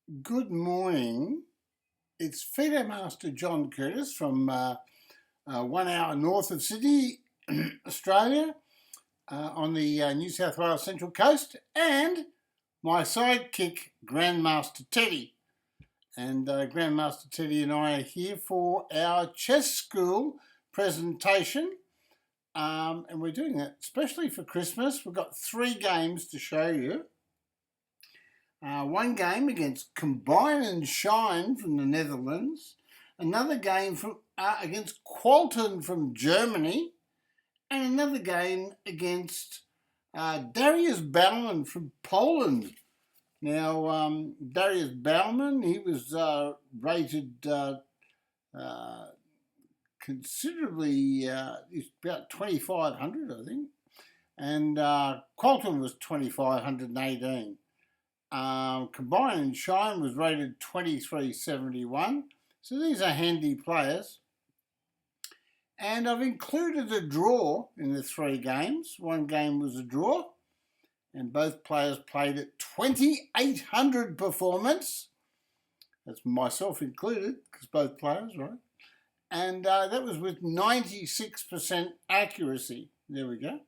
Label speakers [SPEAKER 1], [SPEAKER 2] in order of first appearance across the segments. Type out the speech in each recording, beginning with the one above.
[SPEAKER 1] Good morning. It's FIDE Master John Curtis from 1 hour north of Sydney, Australia, on the New South Wales Central Coast, and my sidekick, GrandMaster Teddy. And GrandMaster Teddy and I are here for our chess school presentation. And we're doing that especially for Christmas. We've got 3 games to show you. One game against Combine and Shine from the Netherlands, another game against Qualton from Germany, and another game against Darius Baumann from Poland. Now, Darius Baumann, he was rated considerably, he's about 2,500, I think, and Qualton was 2,518. Combine and Shine was rated 2371. So these are handy players. And I've included a draw in the 3 games. One game was a draw, and both players played at 2,800 performance. That's myself included, because both players, right? And that was with 96% accuracy. There we go.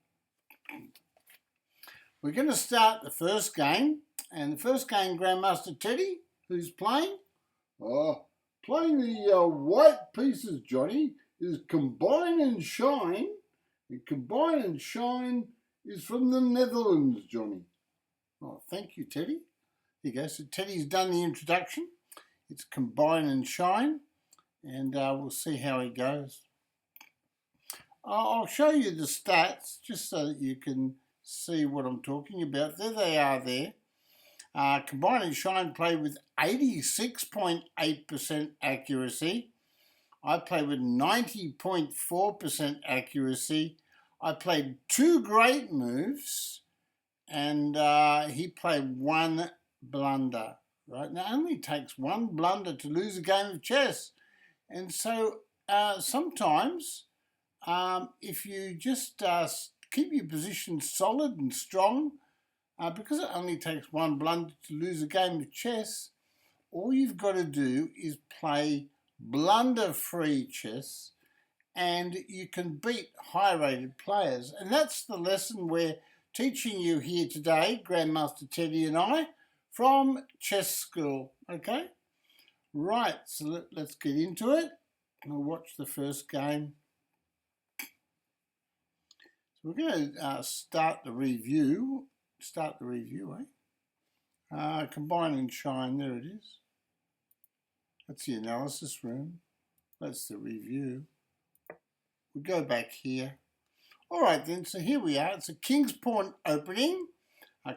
[SPEAKER 1] We're going to start the first game. And the first game, GrandMaster Teddy, who's playing? Playing the white pieces, Johnny, is Combine and Shine. And Combine and Shine is from the Netherlands, Johnny. Oh, thank you, Teddy. There you go. So Teddy's done the introduction. It's Combine and Shine. And we'll see how he goes. I'll show you the stats just so that you can see what I'm talking about. There they are there. Combine and Shine played with 86.8% accuracy. I played with 90.4% accuracy. I played 2 great moves, and he played 1 blunder. Right now, it only takes 1 blunder to lose a game of chess, and so sometimes, if you just keep your position solid and strong. Because it only takes 1 blunder to lose a game of chess, all you've got to do is play blunder-free chess, and you can beat high-rated players. And that's the lesson we're teaching you here today, GrandMaster Teddy and I, from Chess School. Okay? Right, so let's get into it. We'll watch the first game. So we're going to start the review, Combine and Shine, there it is. That's the analysis room. That's the review. We'll go back here. All right then, so here we are. It's a King's Pawn opening.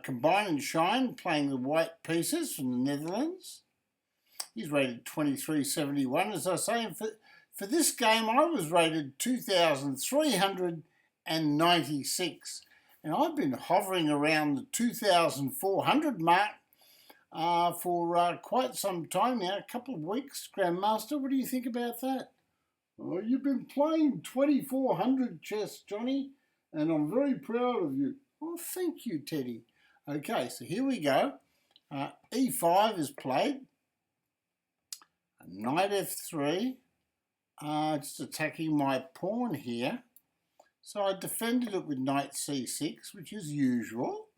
[SPEAKER 1] Combine and Shine playing the white pieces from the Netherlands. He's rated 2371. As I was saying, for this game I was rated 2,396. And I've been hovering around the 2,400 mark for quite some time now, a couple of weeks. GrandMaster, what do you think about that? Oh, you've been playing 2,400 chess, Johnny, and I'm very proud of you. Oh, thank you, Teddy. Okay, so here we go. E5 is played. Knight F3. Just attacking my pawn here. So I defended it with Knight C6, which is usual.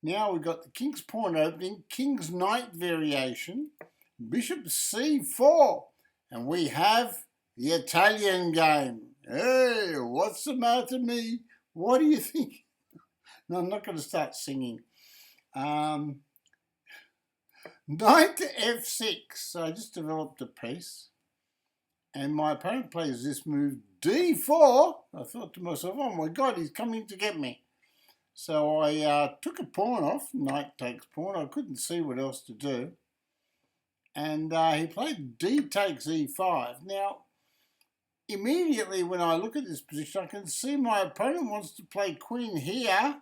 [SPEAKER 1] Now we've got the King's Pawn opening, King's Knight variation, Bishop C4, and we have the Italian game. Hey, what's the matter, me? What do you think? No, I'm not going to start singing. Knight to F6, so I just developed a piece. And my opponent plays this move, D4. I thought to myself, oh my God, he's coming to get me. So I took a pawn off, knight takes pawn. I couldn't see what else to do. And he played D takes E5. Now, immediately when I look at this position, I can see my opponent wants to play queen here,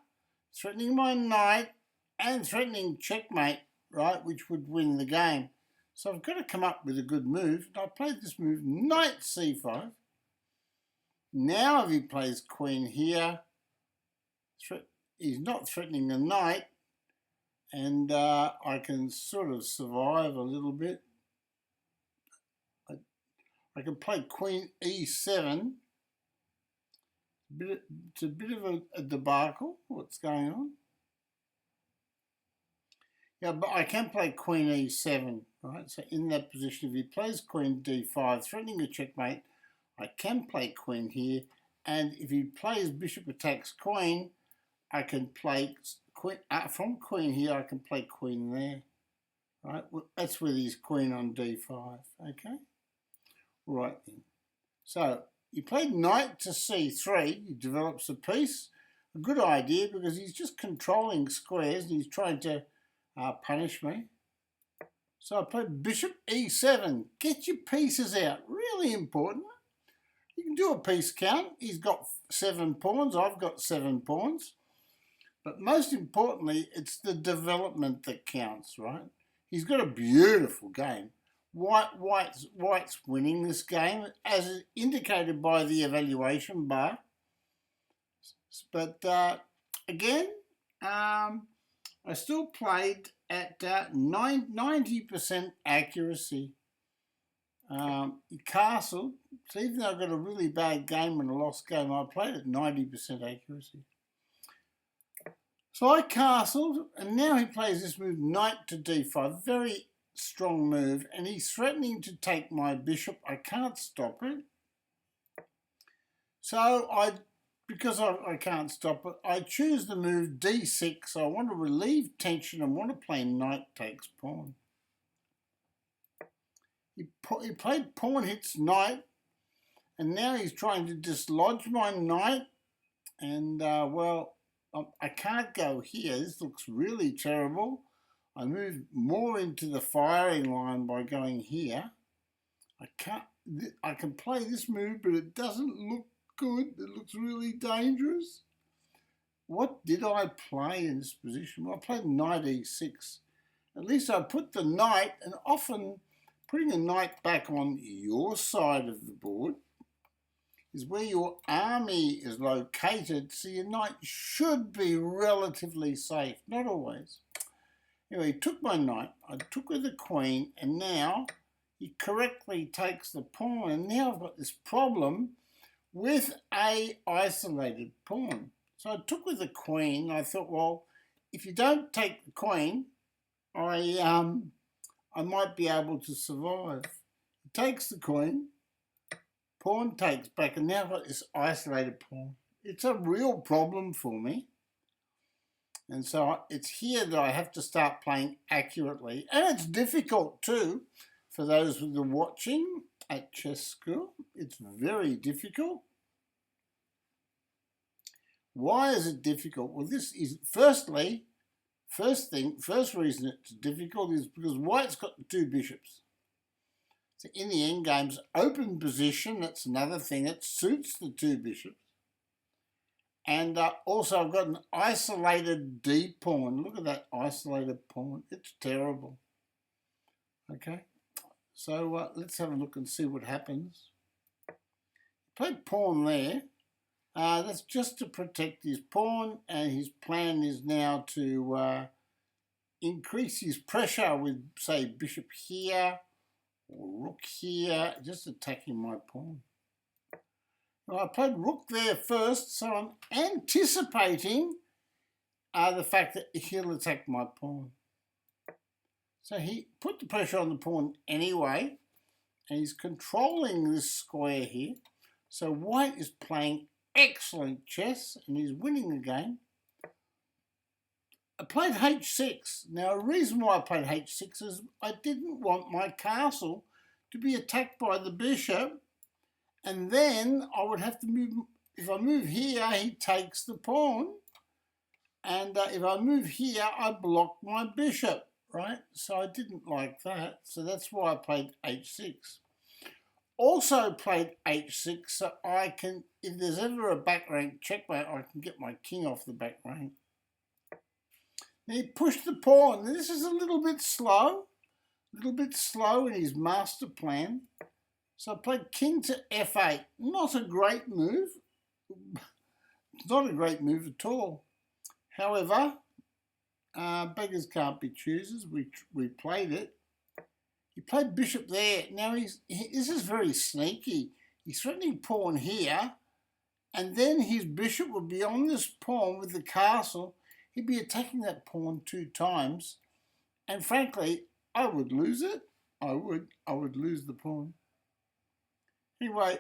[SPEAKER 1] threatening my knight and threatening checkmate, right, which would win the game. So I've got to come up with a good move. And I played this move, Knight C5. Now if he plays queen here, he's not threatening the knight, and I can sort of survive a little bit. I can play Queen E7. It's a bit of a debacle, what's going on. Yeah, but I can play Queen E7, right? So in that position, if he plays Queen D5, threatening a checkmate, I can play Queen here. And if he plays Bishop attacks Queen, I can play Queen, from Queen here, I can play Queen there, right? That's with his Queen on D5, okay? Right then. So he played Knight to C3, he develops a piece. A good idea because he's just controlling squares and he's trying to punish me. So I played Bishop E7. Get your pieces out. Really important. You can do a piece count. He's got 7 pawns. I've got 7 pawns. But most importantly, it's the development that counts, right? He's got a beautiful game. White's winning this game, as indicated by the evaluation bar. But again, I still played at 90% accuracy. He castled, so even though I got a really bad game and a lost game, I played at 90% accuracy. So I castled, and now he plays this move, Knight to D5, very strong move, and he's threatening to take my bishop. I can't stop it. So because I can't stop it, I choose the move D6. So I want to relieve tension and want to play Knight takes pawn. He played pawn hits Knight, and now he's trying to dislodge my Knight, and well, I can't go here. This looks really terrible. I move more into the firing line by going here. I can play this move, but it doesn't look good. It looks really dangerous. What did I play in this position? Well, I played Knight E6. At least I put the Knight, and often putting a Knight back on your side of the board is where your army is located, so your Knight should be relatively safe. Not always. Anyway, he took my Knight, I took with the Queen, and now he correctly takes the pawn, and now I've got this problem with a isolated pawn. So I took with the Queen. I thought, well, if you don't take the Queen, I might be able to survive. He takes the Queen, pawn takes back, and now I've got this isolated pawn. It's a real problem for me. And so it's here that I have to start playing accurately. And it's difficult too, for those who are watching at chess school. It's very difficult. Why is it difficult? Well, this is, first reason it's difficult is because White's got the 2 bishops. So in the endgame's open position, that's another thing, it suits the 2 bishops. And also I've got an isolated D pawn. Look at that isolated pawn. It's terrible. Okay, so let's have a look and see what happens. Played pawn there. That's just to protect his pawn, and his plan is now to increase his pressure with, say, bishop here or rook here, just attacking my pawn. Well, I played rook there first, so I'm anticipating the fact that he'll attack my pawn. So he put the pressure on the pawn anyway, and he's controlling this square here. So White is playing excellent chess, and he's winning the game. I played H6. Now, a reason why I played H6 is I didn't want my castle to be attacked by the bishop, and then I would have to move. If I move here, he takes the pawn, and if I move here, I block my bishop, right? So I didn't like that, so that's why I played H6. Also played H6 so I can, if there's ever a back rank checkmate, I can get my king off the back rank. Now he pushed the pawn. Now this is a little bit slow in his master plan. So I played king to F8. Not a great move. It's not a great move at all. However, beggars can't be choosers. We played it. He played bishop there. Now this is very sneaky. He's threatening pawn here, and then his bishop would be on this pawn with the castle. He'd be attacking that pawn 2 times, and frankly, I would lose it. I would lose the pawn. Anyway,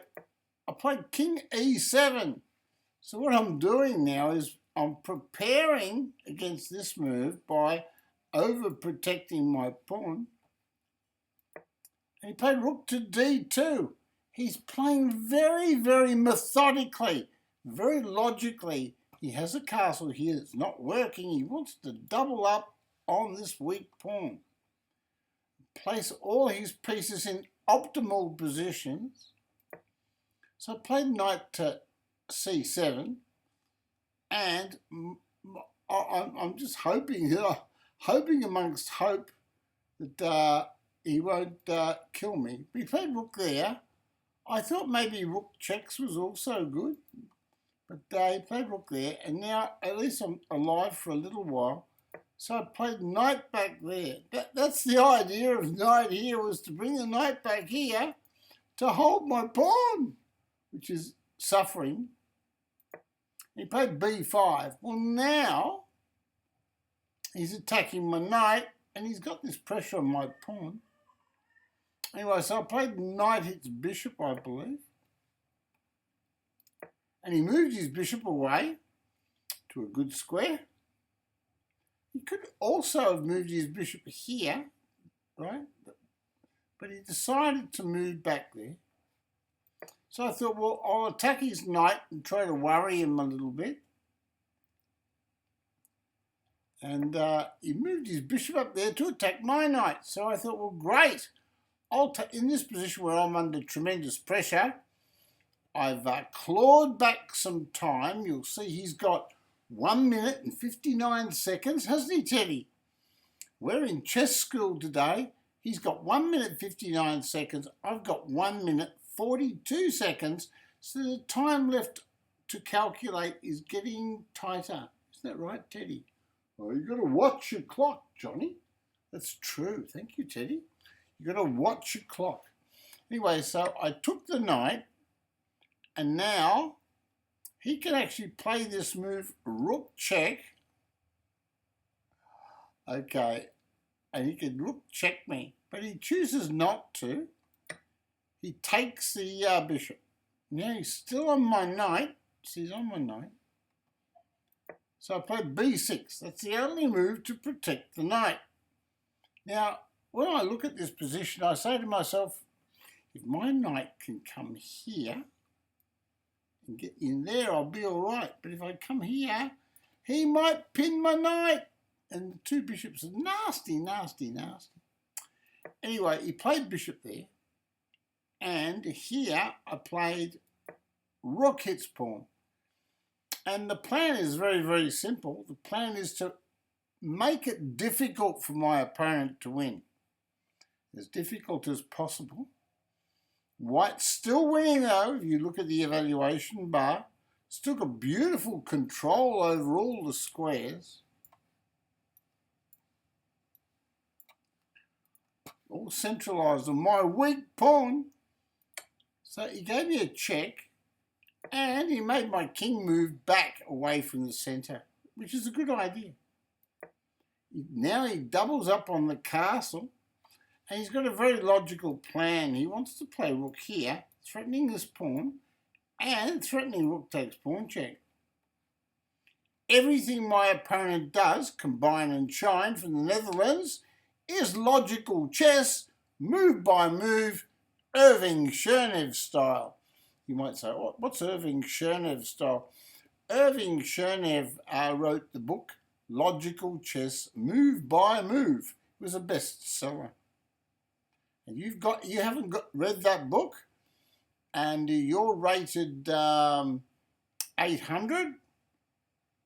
[SPEAKER 1] I played king e7. So what I'm doing now is I'm preparing against this move by overprotecting my pawn. And he played rook to d2. He's playing very, very methodically, very logically. He has a castle here that's not working. He wants to double up on this weak pawn. Place all his pieces in optimal positions. So I played knight to c7, and I'm just hoping amongst hope that he won't kill me. But he played rook there. I thought maybe rook checks was also good, but he played rook there, and now at least I'm alive for a little while. So I played knight back there. That's the idea of knight here, was to bring the knight back here to hold my pawn, which is suffering. He played b5. Well, now he's attacking my knight, and he's got this pressure on my pawn. Anyway, so I played knight hits bishop, I believe. And he moved his bishop away to a good square. He could also have moved his bishop here, right? But he decided to move back there. So I thought, well, I'll attack his knight and try to worry him a little bit. And he moved his bishop up there to attack my knight. So I thought, well, great. In this position where I'm under tremendous pressure, I've clawed back some time. You'll see he's got 1 minute and 59 seconds, hasn't he, Teddy? We're in chess school today. He's got 1 minute 59 seconds. I've got 1 minute 42 seconds. So the time left to calculate is getting tighter. Isn't that right, Teddy? Well, you've got to watch your clock, Johnny. That's true. Thank you, Teddy. You've got to watch your clock. Anyway, so I took the knight, and now he can actually play this move, rook check. Okay, and he can rook check me, but he chooses not to. He takes the bishop. Now he's still on my knight. So he's on my knight. So I played b6. That's the only move to protect the knight. Now, when I look at this position, I say to myself, if my knight can come here and get in there, I'll be all right. But if I come here, he might pin my knight. And the 2 bishops are nasty, nasty, nasty. Anyway, he played bishop there. And here I played rook hits pawn. And the plan is very, very simple. The plan is to make it difficult for my opponent to win. As difficult as possible. White's still winning though, if you look at the evaluation bar. Still got beautiful control over all the squares. All centralised on my weak pawn. So he gave me a check, and he made my king move back away from the centre, which is a good idea. Now he doubles up on the castle, and he's got a very logical plan. He wants to play rook here, threatening this pawn, and threatening rook takes pawn check. Everything my opponent does, combine and shine from the Netherlands, is logical chess, move by move, Irving Chernev style. You might say, what's Irving Chernev style? Irving Chernev wrote the book Logical Chess, Move by Move. It was a bestseller. And you haven't read that book, and you're rated 800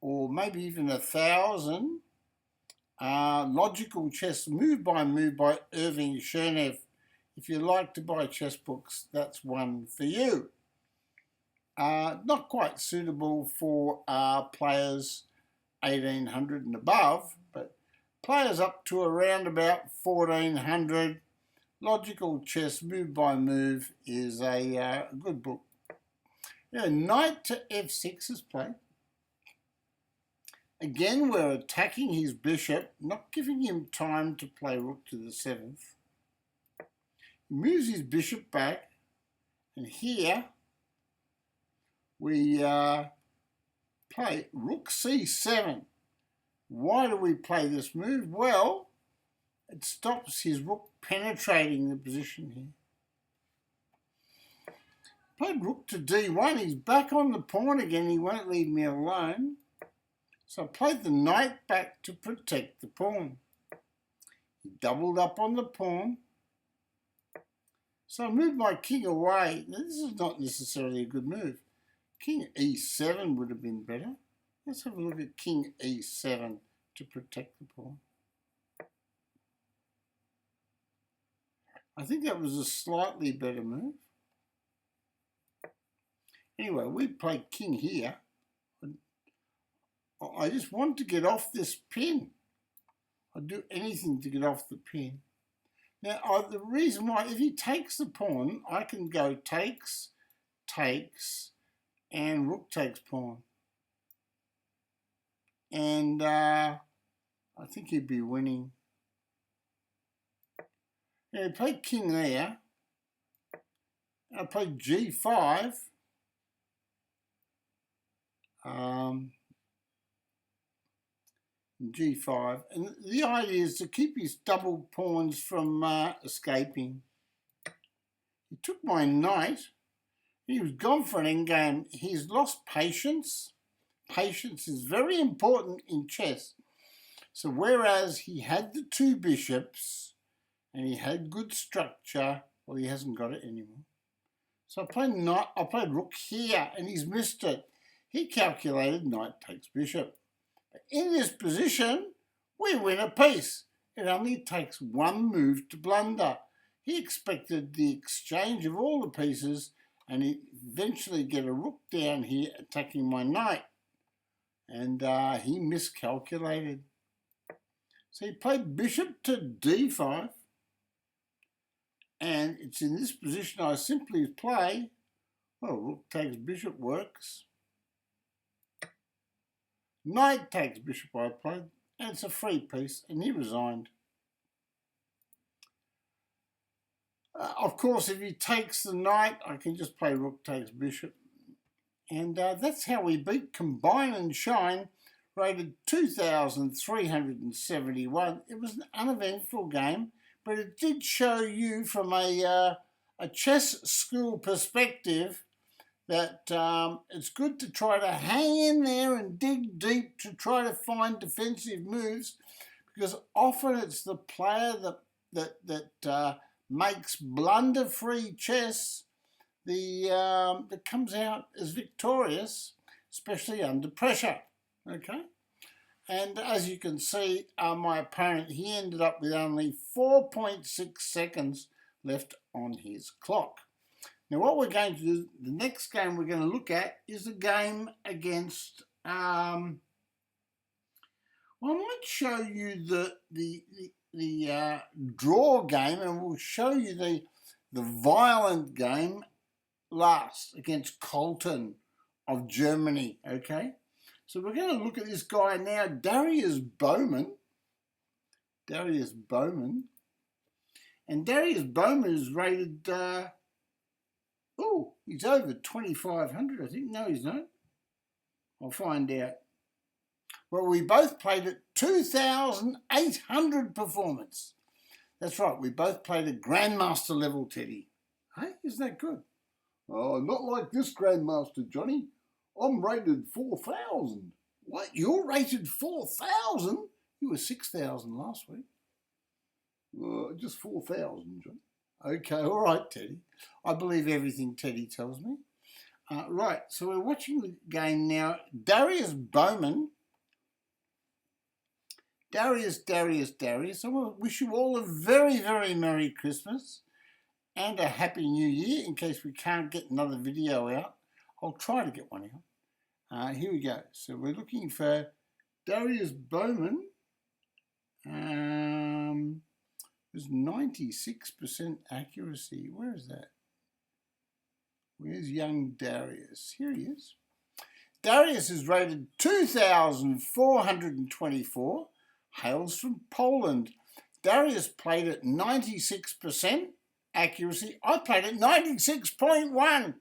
[SPEAKER 1] or maybe even 1,000. Logical Chess, Move by Irving Chernev. If you like to buy chess books, that's one for you. Not quite suitable for players 1800 and above, but Players up to around about 1400. Logical Chess, Move by Move is a good book. Knight to f6 is played. Again, we're attacking his bishop, not giving him time to play rook to the 7th. He moves his bishop back, and here we play rook c7. Why do we play this move? Well, it stops his rook penetrating the position here. Played rook to d1. He's back on the pawn again. He won't leave me alone. So I played the knight back to protect the pawn. He doubled up on the pawn. So I moved my king away. Now, this is not necessarily a good move. King e7 would have been better. Let's have a look at king e7 to protect the pawn. I think that was a slightly better move. Anyway, we played king here. I just want to get off this pin. I'd do anything to get off the pin. Now, the reason why, if he takes the pawn, I can go takes, takes, and rook takes pawn. And I think he'd be winning. Now, he played king there. I played g5. G5, and the idea is to keep his double pawns from escaping. He took my knight. He was gone for an endgame. He's lost patience. Patience is very important in chess. So whereas he had the two bishops and he had good structure, well, he hasn't got it anymore. So I played rook here, and he's missed it. He calculated knight takes bishop. In this position, we win a piece. It only takes one move to blunder. He expected the exchange of all the pieces and eventually get a rook down here attacking my knight. And he miscalculated. So he played bishop to d5. And it's in this position I simply play, well, rook takes bishop works. Knight takes bishop I played, and it's a free piece, and he resigned. Of course, if he takes the knight, I can just play rook takes bishop. And that's how we beat Combine and Shine, rated 2,371. It was an uneventful game, but it did show you from a chess school perspective that it's good to try to hang in there and dig deep to try to find defensive moves, because often it's the player that makes blunder-free chess that comes out as victorious, especially under pressure. Okay, and as you can see, my opponent, he ended up with only 4.6 seconds left on his clock. Now what we're going to do, the next game we're going to look at is a game against, well, I might show you the draw game, and we'll show you the violent game last against Colton of Germany, okay? So we're going to look at this guy now, Darius Bowman. And Darius Bowman is rated, he's over 2,500, I think. No, he's not. I'll find out. Well, we both played at 2,800 performance. That's right, we both played at Grandmaster level, Teddy. Hey, isn't that good? Oh, not like this Grandmaster, Johnny. I'm rated 4,000. What, you're rated 4,000? You were 6,000 last week. Just 4,000, Johnny. Okay, all right, Teddy. I believe everything Teddy tells me. Right, so we're watching the game now. Darius Bowman. Darius. I want to wish you all a very, very Merry Christmas and a Happy New Year in case we can't get another video out. I'll try to get one out. Here we go. So we're looking for Darius Bowman. It was 96% accuracy. Where is that? Where's young Darius? Here he is. Darius is rated 2,424, hails from Poland. Darius played at 96% accuracy. I played at 96.1.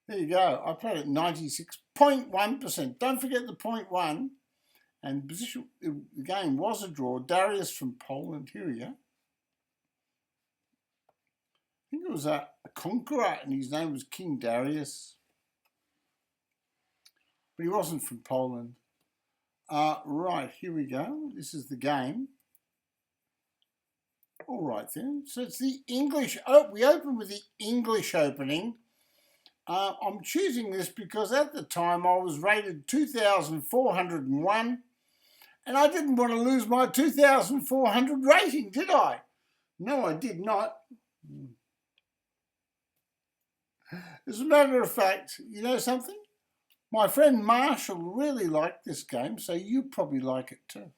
[SPEAKER 1] There you go. I played at 96.1%. Don't forget the 0.1. And position, the game was a draw. Darius from Poland. Here we go. I think it was a conqueror, and his name was King Darius. But he wasn't from Poland. Right, here we go. This is the game. All right then. So it's the English. We open with the English opening. I'm choosing this because at the time I was rated 2,401, and I didn't want to lose my 2,400 rating, did I? No, I did not. As a matter of fact, you know something? My friend Marshall really liked this game, so you probably like it too.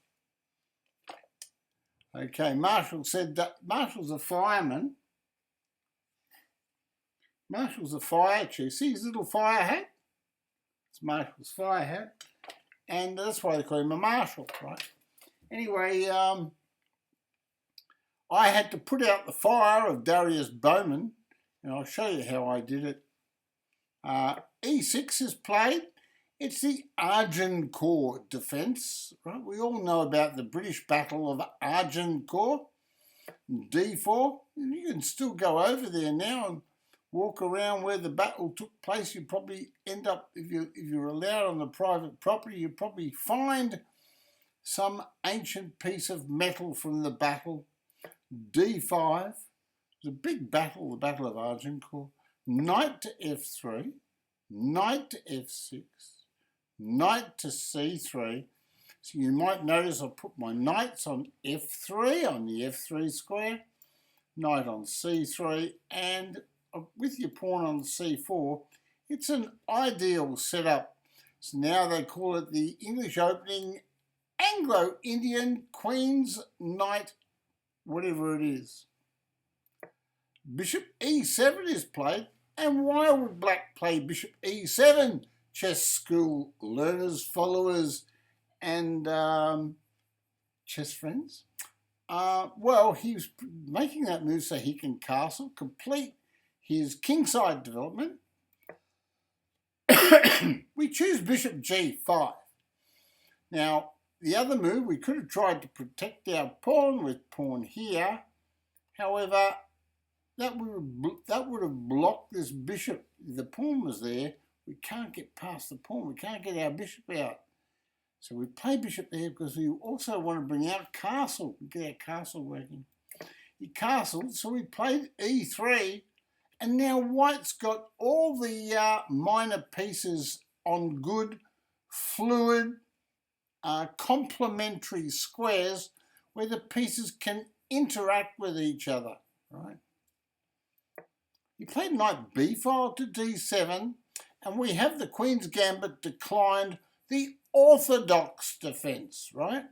[SPEAKER 1] Okay, Marshall said that Marshall's a fireman. Marshall's a fire chief. See his little fire hat? It's Marshall's fire hat. And that's why they call him a marshal, right? Anyway, I had to put out the fire of Darius Bowman, and I'll show you how I did it. E6 is played. It's the Agincourt defence, right? We all know about the British Battle of Agincourt. D4. You can still go over there now and walk around where the battle took place. You probably end up, if you're allowed on the private property, you probably find some ancient piece of metal from the battle. D5. It was a big battle, the Battle of Agincourt. Knight to F3, knight to F6, knight to C3. So you might notice I put my knights on F3, on the F3 square, knight on C3, and with your pawn on C4, it's an ideal setup. So now they call it the English opening Anglo-Indian Queen's Knight, whatever it is. Bishop E7 is played. And why would Black play Bishop E7? Chess school learners, followers, and chess friends. Well, he's making that move so he can castle, complete his kingside development. We choose Bishop G5. Now, the other move, we could have tried to protect our pawn with pawn here. However, that would have blocked this bishop. If the pawn was there, we can't get past the pawn. We can't get our bishop out. So we play bishop there because we also want to bring out castle. We get our castle working. He castled, so we played E3. And now white's got all the minor pieces on good, fluid, complementary squares where the pieces can interact with each other, right? He played knight b5 to d7, and we have the Queen's Gambit declined, the orthodox defence, right?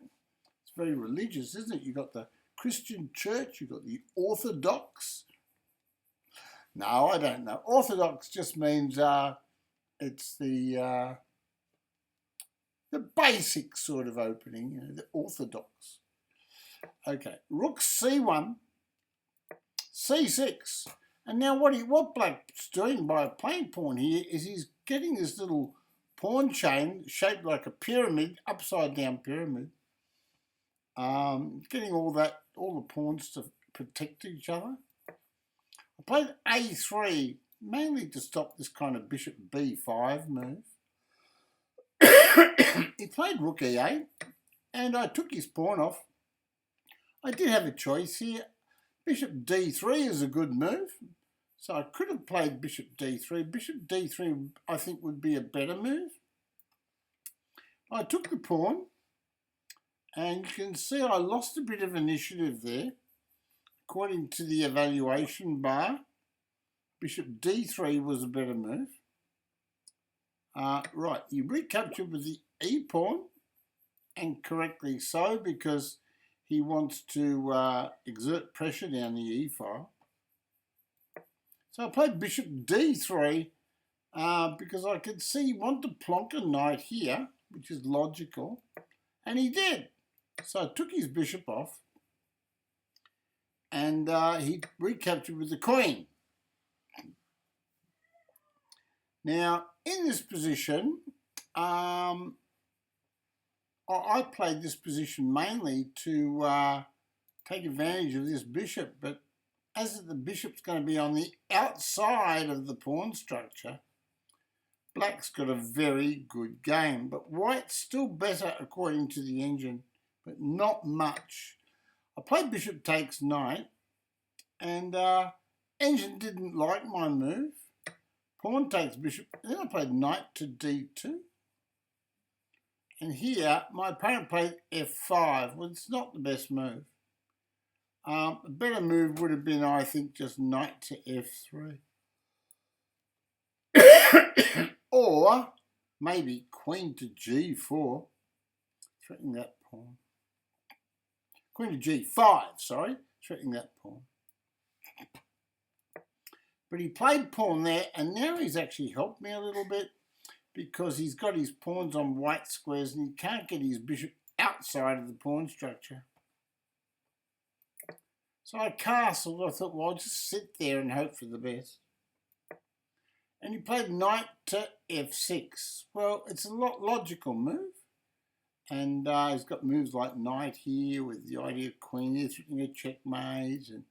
[SPEAKER 1] It's very religious, isn't it? You've got the Christian church, you've got the orthodox. No, I don't know. Orthodox just means it's the basic sort of opening, you know, the orthodox. Okay, rook c1, c6. And now what Black's doing by playing pawn here is he's getting this little pawn chain shaped like a pyramid, upside down pyramid. Getting all the pawns to protect each other. I played a3 mainly to stop this kind of bishop b5 move. He played rook e8, and I took his pawn off. I did have a choice here. Bishop d3 is a good move, so I could have played bishop d3. Bishop d3 I think would be a better move. I took the pawn, and you can see I lost a bit of initiative there. According to the evaluation bar, bishop d3 was a better move. Right, he recaptured with the e pawn, and correctly so, because he wants to exert pressure down the E file. So I played bishop d3 because I could see he wanted to plonk a knight here, which is logical, and he did. So I took his bishop off, and he recaptured with the queen. Now, in this position, I played this position mainly to take advantage of this bishop, but as the bishop's going to be on the outside of the pawn structure, black's got a very good game, but white's still better according to the engine, but not much. I played bishop takes knight, and engine didn't like my move. Pawn takes bishop, and then I played knight to d2. And here, my opponent played f5. Well, it's not the best move. A better move would have been, I think, just knight to f3. Or maybe queen to g4. Threatening that pawn. Queen to g5, sorry. Threatening that pawn. But he played pawn there, and now he's actually helped me a little bit because he's got his pawns on white squares and he can't get his bishop outside of the pawn structure. So I castled. I thought, well, I'll just sit there and hope for the best. And he played knight to f6. Well, it's a logical move. And he's got moves like knight here with the idea of queen here, threatening a checkmate. And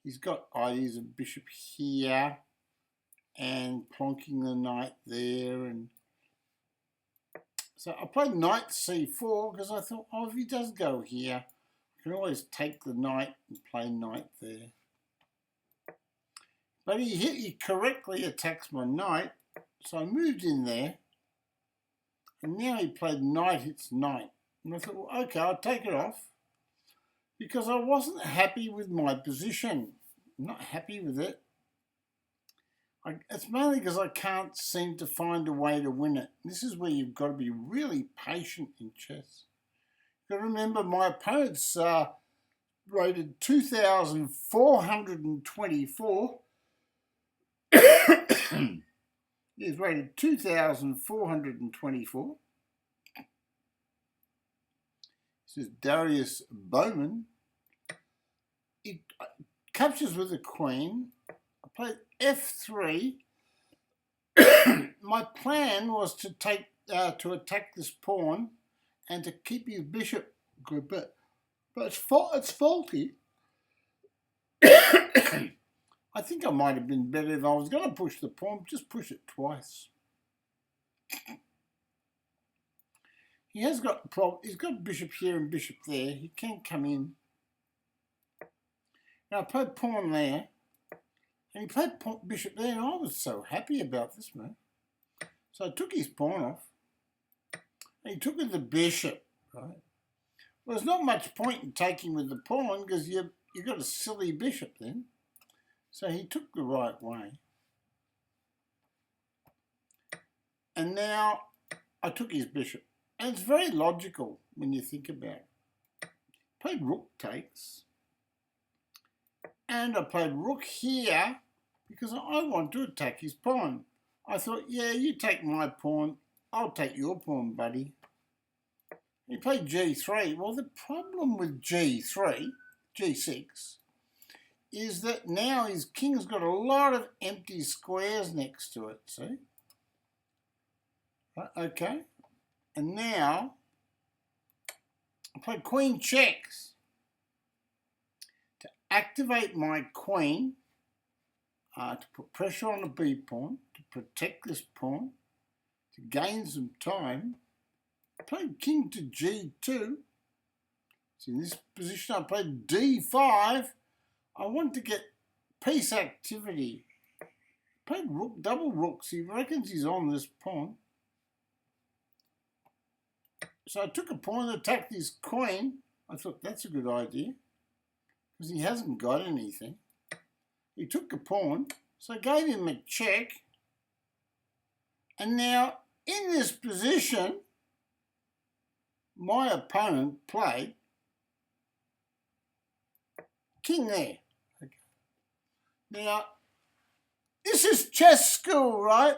[SPEAKER 1] he's got ideas of bishop here and plonking the knight there. And so I played knight c4 because I thought, oh, if he does go here, I can always take the knight and play knight there. But he correctly attacks my knight, so I moved in there. And now he played knight hits knight. And I thought, well, okay, I'll take it off because I wasn't happy with my position. I'm not happy with it. It's mainly because I can't seem to find a way to win it. This is where you've got to be really patient in chess. You've got to remember my opponent's rated 2,424. He's rated 2,424. This is Darius Bowman. He captures with the queen. I played f3. My plan was to take to attack this pawn and to keep his bishop good, but it's faulty. I think I might have been better if I was going to push the pawn, just push it twice. He has got problem. He's got bishop here and bishop there. He can't come in. Now I played pawn there, and he played bishop there, and I was so happy about this move. So I took his pawn off, and he took with the bishop, right? Well, there's not much point in taking with the pawn because you've got a silly bishop then. So he took the right way. And now I took his bishop. And it's very logical when you think about it. Played rook takes. And I played rook here because I want to attack his pawn. I thought, yeah, you take my pawn, I'll take your pawn, buddy. He played g3. Well, the problem with g3, g6, is that now his king's got a lot of empty squares next to it, see? Okay. And now, I play queen checks to activate my queen, to put pressure on the b pawn, to protect this pawn, to gain some time. I played king to g2. So in this position, I played d5. I want to get piece activity. I played rook, double rooks. He reckons he's on this pawn. So I took a pawn and attacked his queen. I thought that's a good idea because he hasn't got anything. He took a pawn, so I gave him a check. And now in this position, my opponent played king there. Okay. Now, this is chess school, right?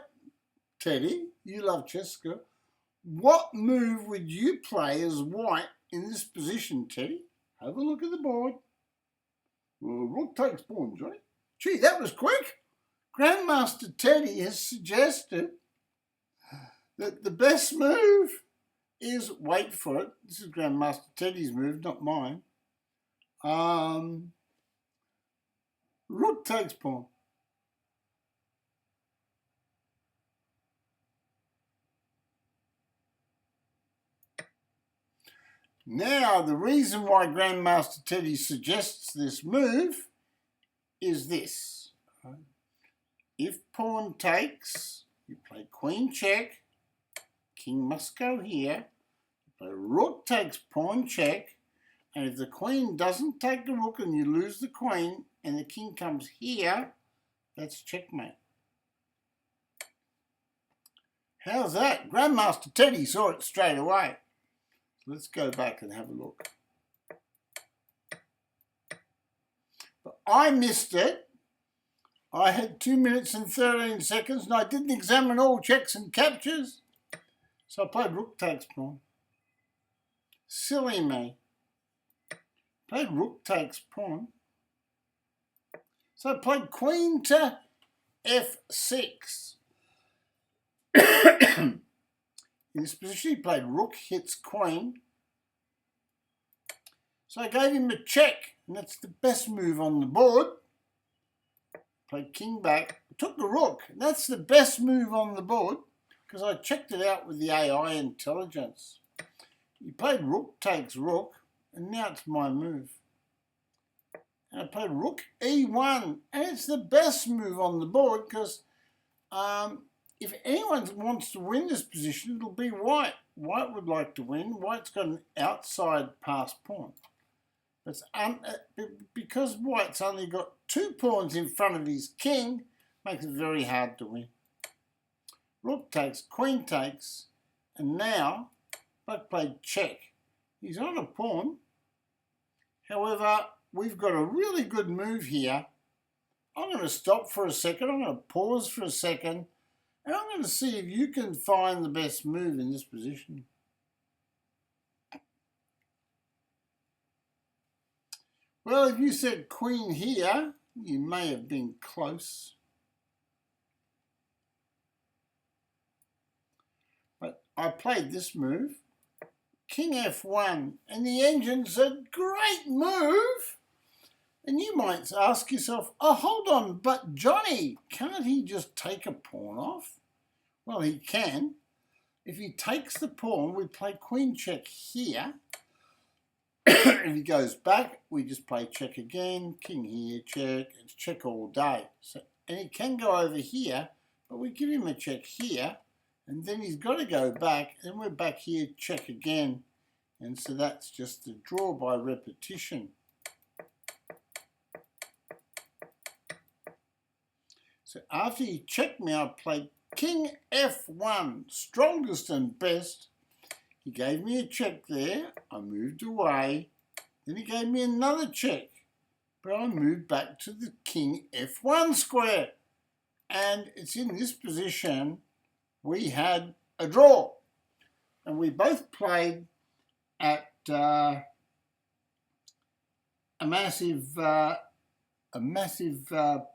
[SPEAKER 1] Teddy, you love chess school. What move would you play as white in this position, Teddy? Have a look at the board. Well, rook takes pawn, Johnny. Gee, that was quick. GrandMaster Teddy has suggested that the best move is, wait for it, this is GrandMaster Teddy's move, not mine. Rook takes pawn. Now, the reason why GrandMaster Teddy suggests this move is this. If pawn takes, you play queen check, king must go here, you play rook takes pawn check, and if the queen doesn't take the rook and you lose the queen and the king comes here, that's checkmate. How's that? GrandMaster Teddy saw it straight away. Let's go back and have a look. But I missed it. I had 2 minutes and 13 seconds and I didn't examine all checks and captures. So I played rook takes pawn. Silly me. Played rook takes pawn. So I played queen to f6. In this position, he played rook hits queen. So I gave him a check, and that's the best move on the board. Played king back, took the rook. And that's the best move on the board because I checked it out with the AI intelligence. He played rook takes rook, and now it's my move. And I played rook e1, and it's the best move on the board because if anyone wants to win this position, it'll be white. White would like to win. White's got an outside pass pawn. But because white's only got 2 pawns in front of his king, makes it very hard to win. Rook takes, queen takes, and now Black played check. He's on a pawn. However, we've got a really good move here. I'm going to stop for a second. I'm going to pause for a second. And I'm going to see if you can find the best move in this position. Well, if you said queen here, you may have been close. But I played this move, king f1, and the engine said, great move. And you might ask yourself, oh, hold on, but Johnny, can't he just take a pawn off? Well, he can. If he takes the pawn, we play queen check here. If he goes back, we just play check again, king here, check. It's check all day. So, and he can go over here, but we give him a check here, and then he's got to go back, and we're back here, check again. And so that's just a draw by repetition. So after he checked me, I played king f1, strongest and best. He gave me a check there. I moved away. Then he gave me another check. But I moved back to the king f1 square. And it's in this position we had a draw. And we both played at a massive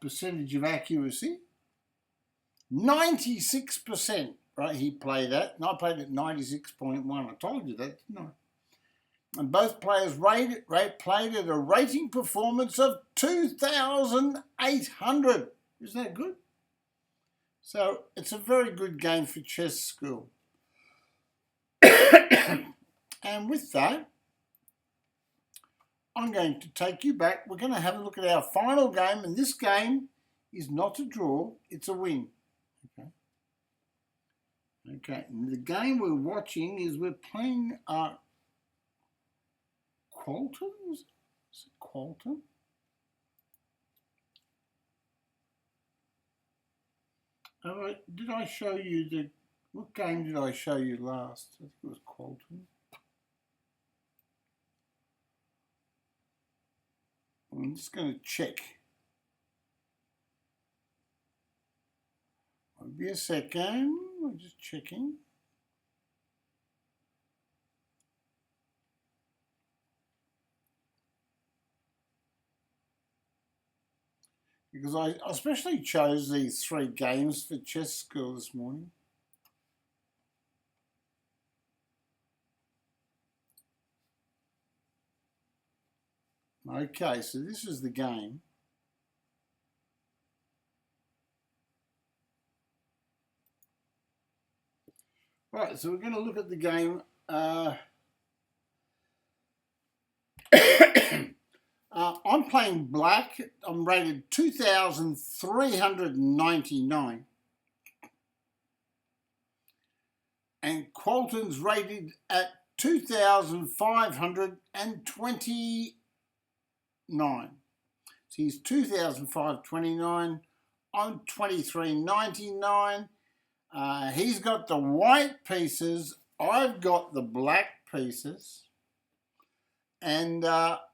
[SPEAKER 1] percentage of accuracy. 96%, right, he played at, and I played at 96.1. I told you that, didn't I? And both players played at a rating performance of 2,800. Isn't that good? So it's a very good game for chess school. And with that, I'm going to take you back. We're going to have a look at our final game, and this game is not a draw, it's a win. Okay, and the game we're watching is we're playing Qualton? Is it Qualton? Oh, did I show you what game did I show you last? I think it was Qualton. I'm just going to check. Won't be a second. I'm just checking. Because I especially chose these 3 games for chess school this morning. Okay, so this is the game. Right, so we're going to look at the game. I'm playing black. I'm rated 2,399. And Qualton's rated at 2,529. So he's 2,529. I'm 2,399. He's got the white pieces. I've got the black pieces. And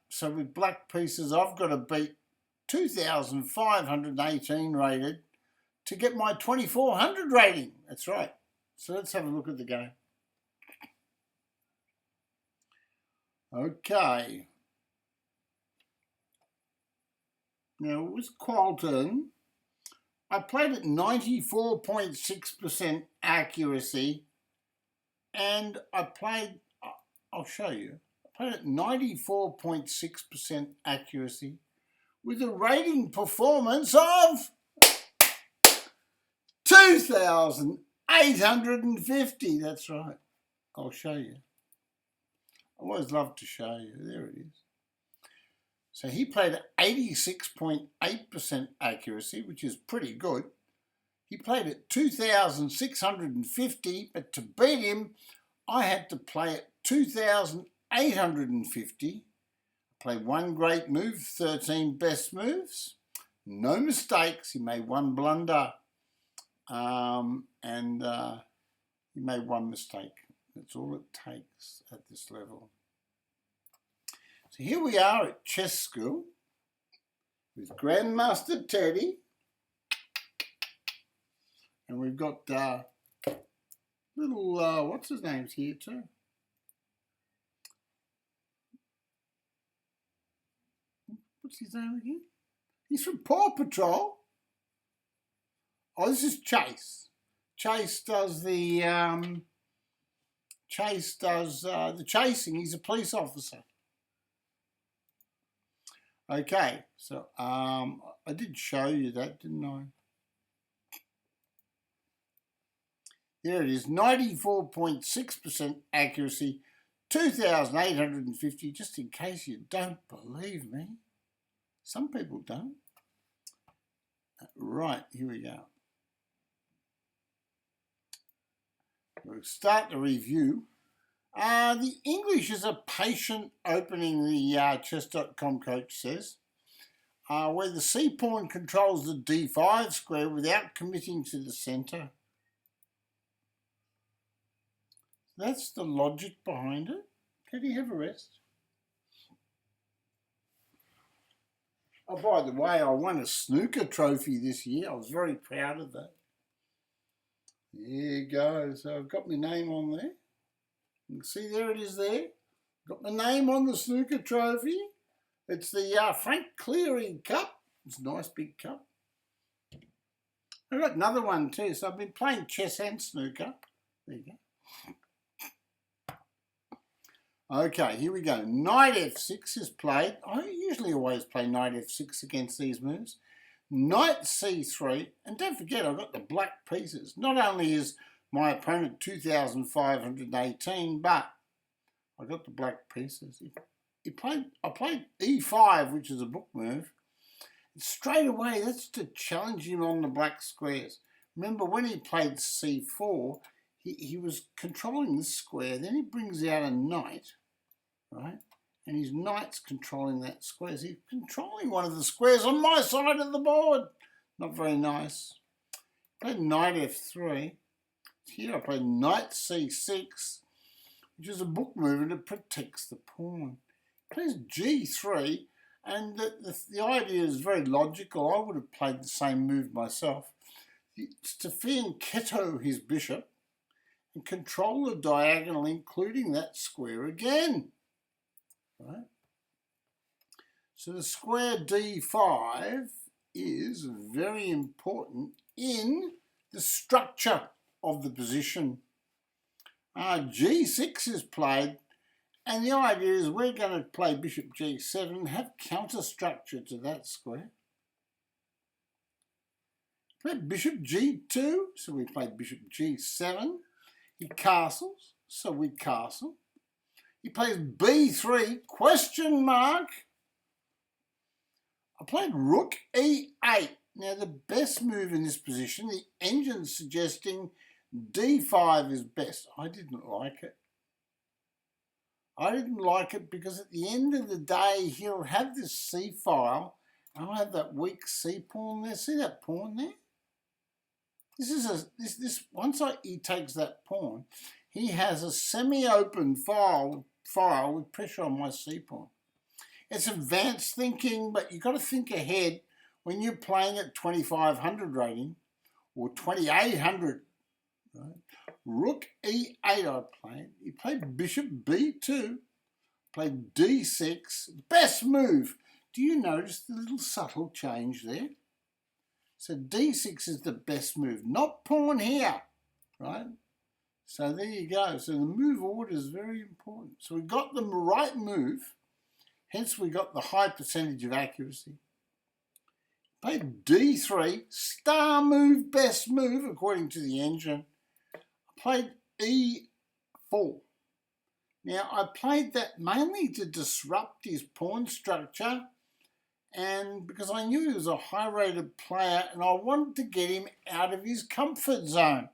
[SPEAKER 1] so with black pieces, I've got to beat 2,518 rated to get my 2,400 rating. That's right. So let's have a look at the game. Okay. Now with Qualton, I played at 94.6% accuracy, and I'll show you. I played at 94.6% accuracy with a rating performance of 2,850. That's right. I'll show you. I always love to show you. There it is. So he played at 86.8% accuracy, which is pretty good. He played at 2,650, but to beat him, I had to play at 2,850. Played 1 great move, 13 best moves. No mistakes. He made 1 blunder. And he made 1 mistake. That's all it takes at this level. So here we are at chess school with GrandMaster Teddy. And we've got little, what's his name's here too. What's his name again? He's from Paw Patrol. Oh, this is Chase. Chase does the chasing. He's a police officer. Okay, so I did show you that, didn't I? There it is, 94.6% accuracy, 2,850, just in case you don't believe me. Some people don't. Right, here we go. We'll start the review. The English is a patient opening, the chess.com coach says, where the c-pawn controls the d5 square without committing to the centre. That's the logic behind it. Can he have a rest? Oh, by the way, I won a snooker trophy this year. I was very proud of that. There you go. So I've got my name on there. You can see there it is there. Got my name on the snooker trophy. It's the Frank Cleary Cup. It's a nice big cup. I've got another one too. So I've been playing chess and snooker. There you go. Okay, here we go. Knight f6 is played. I usually always play knight f6 against these moves. Knight c3, and don't forget I've got the black pieces. Not only is my opponent 2,518, but I got the black pieces. I played e5, which is a book move. Straight away, that's to challenge him on the black squares. Remember, when he played c4, he was controlling this square. Then he brings out a knight, right? And his knight's controlling that square. So he's controlling one of the squares on my side of the board. Not very nice. Played knight f3. Here I played knight c6, which is a book move and it protects the pawn. Plays g3, And the idea is very logical. I would have played the same move myself. It's to fianchetto his bishop and control the diagonal, including that square again. Right? So the square D5 is very important in the structure of the position. G6 is played, and the idea is we're going to play bishop G7 and have counter structure to that square. Play bishop G2, so we play bishop G7. He castles, so we castle. He plays B3, question mark. I played rook E8. Now the best move in this position, the engine's suggesting D5 is best. I didn't like it. I didn't like it because at the end of the day, he'll have this C file, and I'll have that weak C pawn there. See that pawn there? This is once he takes that pawn, he has a semi-open file with pressure on my C pawn. It's advanced thinking, but you've got to think ahead when you're playing at 2500 rating or 2800. Right? Rook E8 I played. He played bishop B2, played D6. Best move. Do you notice the little subtle change there? So D6 is the best move, not pawn here, right? So there you go. So the move order is very important. So we got the right move, hence we got the high percentage of accuracy. Played D3, star move, best move according to the engine. I played E4. Now I played that mainly to disrupt his pawn structure, and because I knew he was a high-rated player and I wanted to get him out of his comfort zone.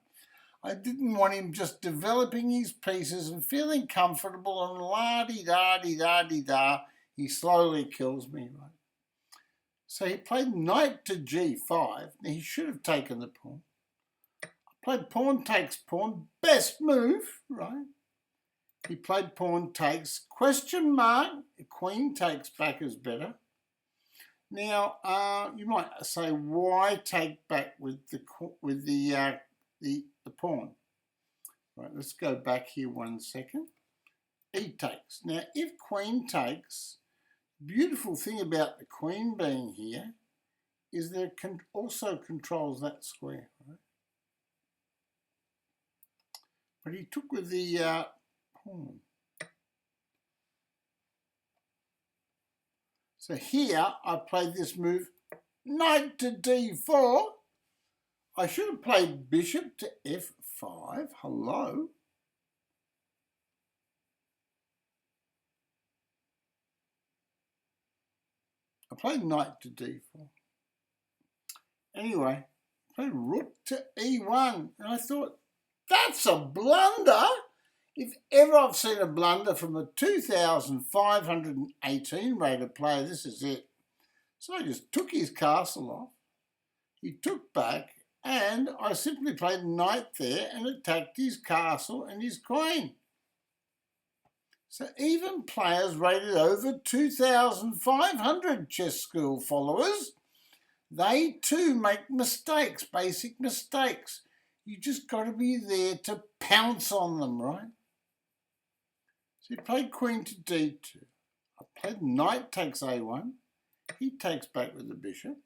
[SPEAKER 1] I didn't want him just developing his pieces and feeling comfortable and la-di-da-di-da-di-da. He slowly kills me, right? So he played knight to G5. Now he should have taken the pawn. I played pawn takes pawn. Best move, right? He played pawn takes, question mark. The queen takes back is better. Now, you might say, why take back with the pawn? Right, let's go back here 1 second. E takes. Now, if queen takes, beautiful thing about the queen being here is that it also controls that square. Right? But he took with the pawn. So here I played this move, knight to D4. I should have played bishop to F5. Hello. I played knight to D4. Anyway, I played rook to E1. And I thought, that's a blunder. If ever I've seen a blunder from a 2,518 rated player, this is it. So I just took his castle off. He took back, and I simply played knight there and attacked his castle and his queen. So even players rated over 2,500 chess school followers, they too make mistakes, basic mistakes. You just got to be there to pounce on them, right? So he played queen to D2. I played knight takes A1. He takes back with the bishop.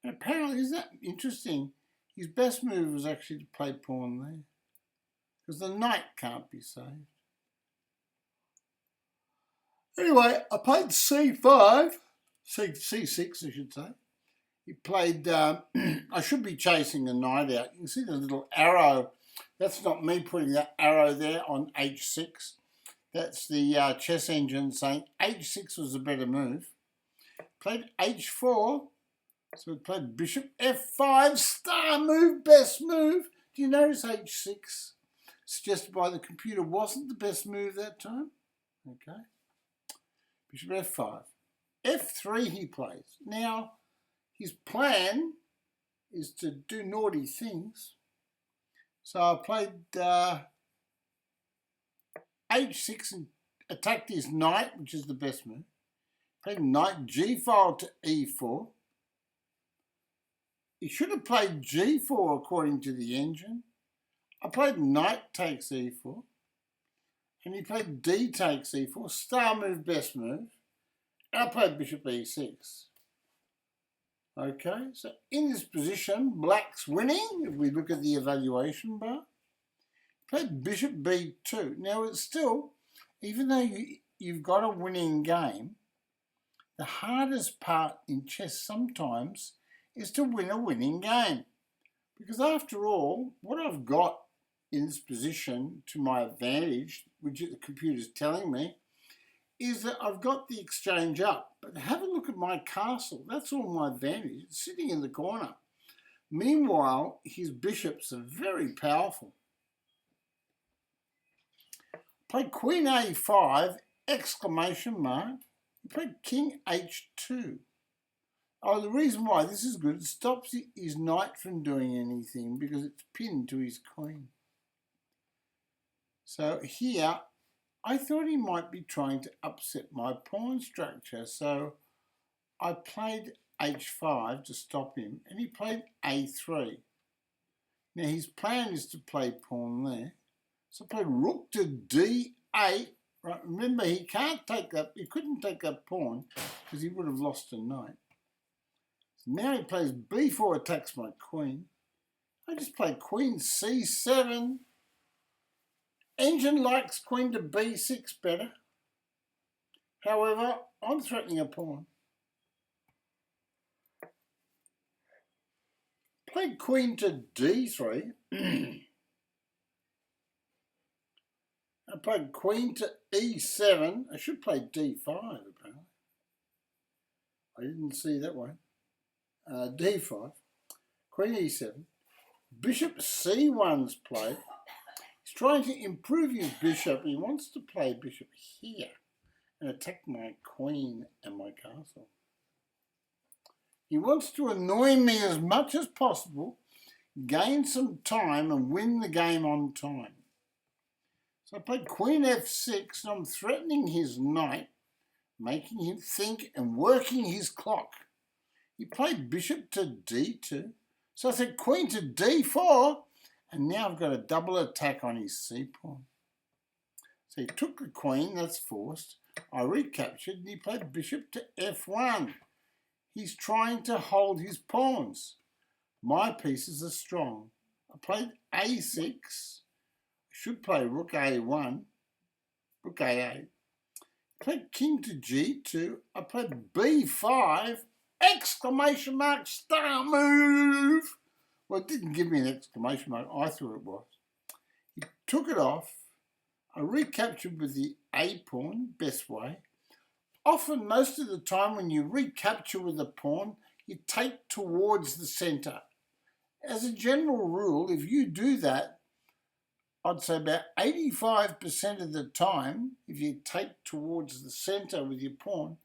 [SPEAKER 1] And apparently, isn't that interesting? His best move was actually to play pawn there, because the knight can't be saved. Anyway, I played C5, C6 I should say. He played, I should be chasing the knight out. You can see the little arrow. That's not me putting that arrow there on H6. That's the chess engine saying H6 was a better move. Played H4. So we played bishop F5, star move, best move. Do you notice H6, suggested by the computer, wasn't the best move that time? Okay. Bishop F5. F3 he plays. Now, his plan is to do naughty things. So I played H6 and attacked his knight, which is the best move. Played knight g-file to e4. He should have played g4 according to the engine. I played knight takes e4. And he played d takes e4, star move, best move. And I played bishop e6. Okay, so in this position, black's winning, if we look at the evaluation bar. Played bishop b2. Now it's still, even though you've got a winning game, the hardest part in chess sometimes is to win a winning game. Because after all, what I've got in this position to my advantage, which the computer's telling me, is that I've got the exchange up. But have a look at my castle. That's all my advantage. It's sitting in the corner. Meanwhile, his bishops are very powerful. Played queen a5, exclamation mark. He played king h2. Oh, the reason why this is good, it stops his knight from doing anything because it's pinned to his queen. So here, I thought he might be trying to upset my pawn structure. So I played h5 to stop him, and he played a3. Now his plan is to play pawn there. So I played rook to d8. Right, remember, he can't take that, he couldn't take that pawn because he would have lost a knight. So now he plays b4, attacks my queen. I just played queen c7. Engine likes queen to b6 better. However, I'm threatening a pawn. Played queen to d3. I played queen to e7. I should play d5, apparently. I didn't see that one. d5. Queen e7. Bishop c1's played. He's trying to improve his bishop. He wants to play bishop here and attack my queen and my castle. He wants to annoy me as much as possible, gain some time and win the game on time. So I played queen f6 and I'm threatening his knight, making him think and working his clock. He played bishop to d2. So I said queen to d4, and now I've got a double attack on his c-pawn. So he took the queen, that's forced. I recaptured and he played bishop to f1. He's trying to hold his pawns. My pieces are strong. I played a6. I should play rook a1, rook a8. Played king to g2. I played b5, exclamation mark, star move. Well, it didn't give me an exclamation mark. I thought it was. He took it off. I recaptured with the a pawn, best way. Often, most of the time, when you recapture with a pawn, you take towards the centre. As a general rule, if you do that, I'd say about 85% of the time, if you take towards the centre with your pawn,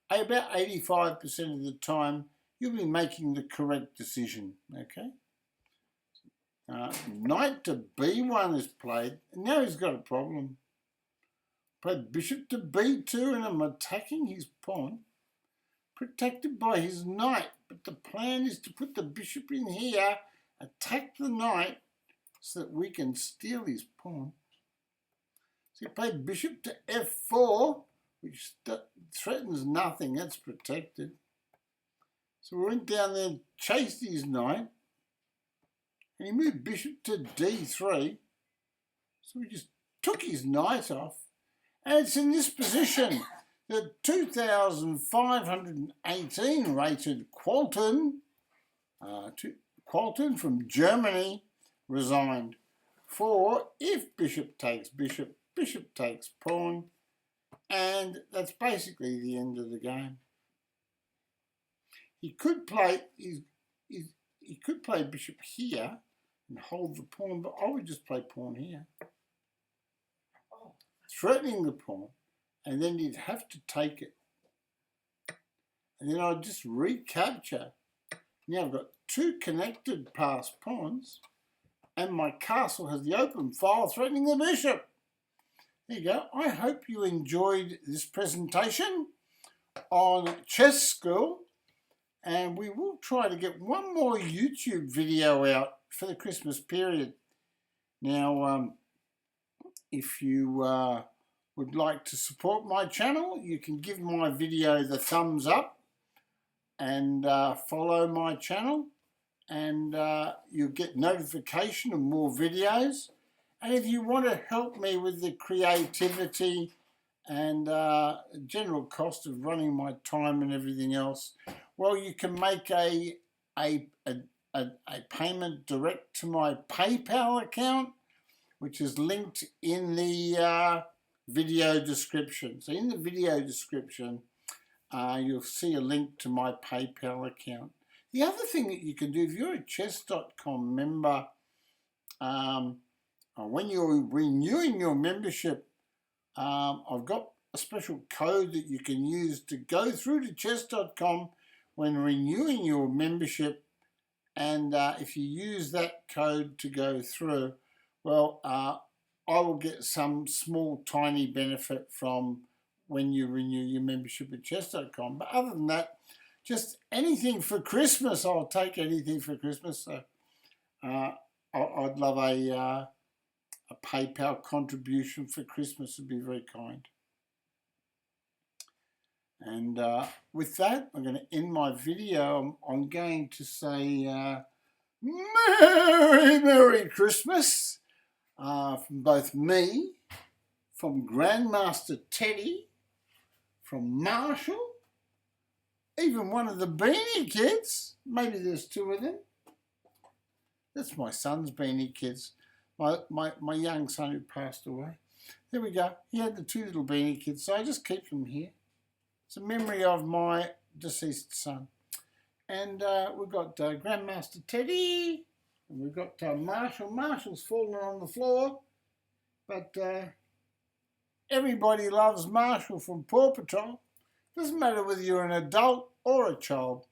[SPEAKER 1] about 85% of the time, you'll be making the correct decision, okay? Knight to b1 is played, and now he's got a problem. Played bishop to b2 and I'm attacking his pawn, protected by his knight, but the plan is to put the bishop in here, attack the knight, so that we can steal his pawn. So he played bishop to f4, which threatens nothing, that's protected. So we went down there and chased his knight, and he moved bishop to d3. So we just took his knight off, and it's in this position that 2,518 rated Qualton from Germany resigned for if bishop takes bishop, bishop takes pawn, and that's basically the end of the game. He could play he could play bishop here and hold the pawn, but I would just play pawn here, threatening the pawn, and then he'd have to take it, and then I'd just recapture. Now I've got two connected passed pawns, and my castle has the open file threatening the bishop. There you go. I hope you enjoyed this presentation on Chess School, and we will try to get one more YouTube video out for the Christmas period. Now, if you would like to support my channel, you can give my video the thumbs up and follow my channel, and you'll get notification of more videos. And if you want to help me with the creativity and general cost of running my time and everything else, well, you can make a payment direct to my PayPal account, which is linked in the video description. So in the video description, you'll see a link to my PayPal account. The other thing that you can do, if you're a chess.com member, when you're renewing your membership, I've got a special code that you can use to go through to chess.com when renewing your membership, and if you use that code to go through, well, I will get some small tiny benefit from when you renew your membership at chess.com. But other than that, just anything for Christmas. I'll take anything for Christmas. So I'd love a PayPal contribution for Christmas. Would be very kind. And with that, I'm going to end my video. I'm going to say Merry Christmas from both me, from GrandMaster Teddy, from Marshall, even one of the Beanie Kids. Maybe there's two of them. That's my son's Beanie Kids. My young son who passed away. There we go. He had the two little Beanie Kids, so I just keep them here. It's a memory of my deceased son. And we've got GrandMaster Teddy, and we've got Marshall. Marshall's fallen on the floor, but everybody loves Marshall from Paw Patrol. Doesn't matter whether you're an adult or a child.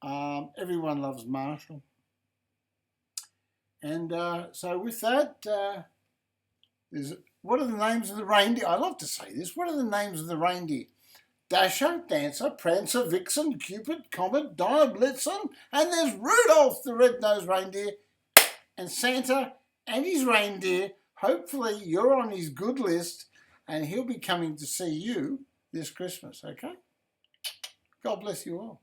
[SPEAKER 1] Everyone loves Marshall. And so with that, what are the names of the reindeer? I love to say this. What are the names of the reindeer? Dasher, Dancer, Prancer, Vixen, Cupid, Comet, Donner, Blitzen, and there's Rudolph the red-nosed reindeer, and Santa and his reindeer. Hopefully you're on his good list, and he'll be coming to see you this Christmas, okay? God bless you all.